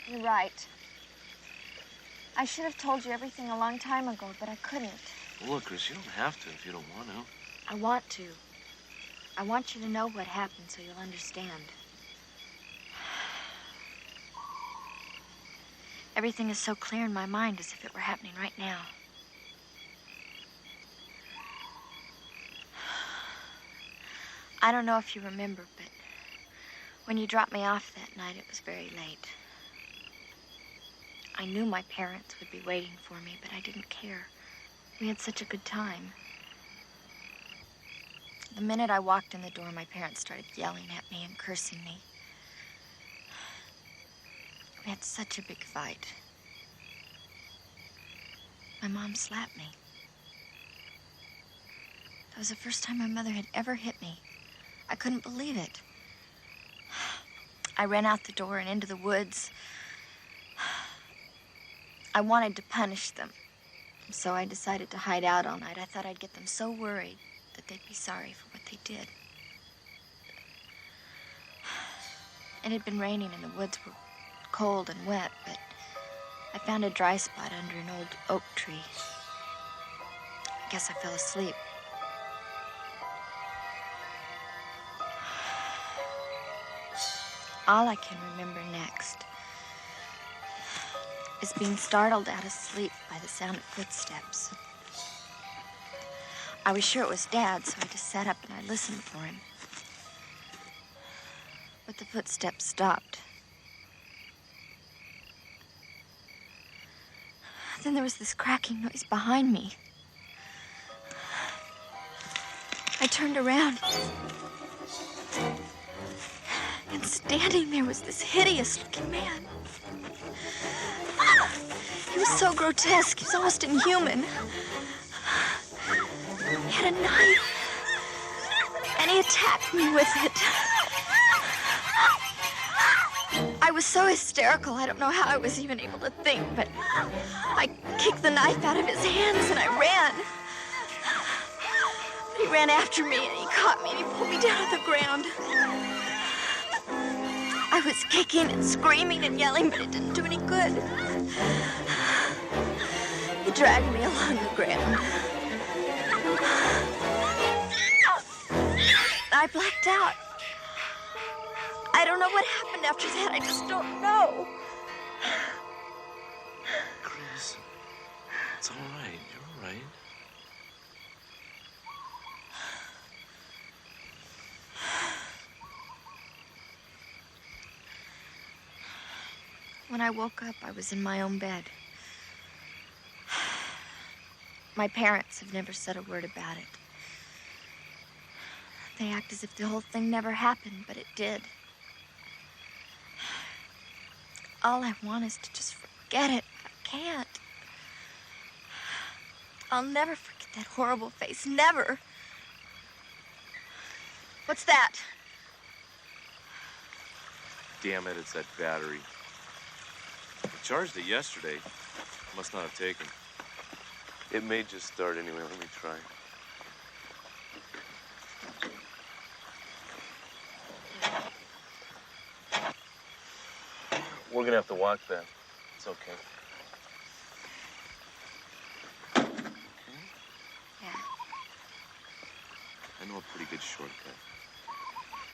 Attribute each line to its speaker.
Speaker 1: You're right. I should have told you everything a long time ago, but I couldn't.
Speaker 2: Well, look, Chris, you don't have to if you don't want to.
Speaker 1: I want to. I want you to know what happened so you'll understand. Everything is so clear in my mind as if it were happening right now. I don't know if you remember, but when you dropped me off that night, it was very late. I knew my parents would be waiting for me, but I didn't care. We had such a good time. The minute I walked in the door, my parents started yelling at me and cursing me. We had such a big fight. My mom slapped me. That was the first time my mother had ever hit me. I couldn't believe it. I ran out the door and into the woods. I wanted to punish them, so I decided to hide out all night. I thought I'd get them so worried that they'd be sorry for what they did. It had been raining and the woods were cold and wet, but I found a dry spot under an old oak tree. I guess I fell asleep. All I can remember next is being startled out of sleep by the sound of footsteps. I was sure it was Dad, so I just sat up and I listened for him. But the footsteps stopped. Then there was this cracking noise behind me. I turned around. And standing there was this hideous-looking man. He was so grotesque, he was almost inhuman. He had a knife, and he attacked me with it. I was so hysterical, I don't know how I was even able to think, but I kicked the knife out of his hands and I ran. But he ran after me and he caught me and he pulled me down to the ground. I was kicking and screaming and yelling, but it didn't do any good. He dragged me along the ground. I blacked out. I don't know what happened after that. I just don't know.
Speaker 2: Chris, it's all right. You're all right.
Speaker 1: When I woke up, I was in my own bed. My parents have never said a word about it. They act as if the whole thing never happened, but it did. All I want is to just forget it, but I can't. I'll never forget that horrible face, never. What's that?
Speaker 2: Damn it, it's that battery. I charged it yesterday. Must not have taken. It may just start anyway. Let me try. We're gonna have to walk then. It's okay.
Speaker 1: Yeah.
Speaker 2: I know a pretty good shortcut.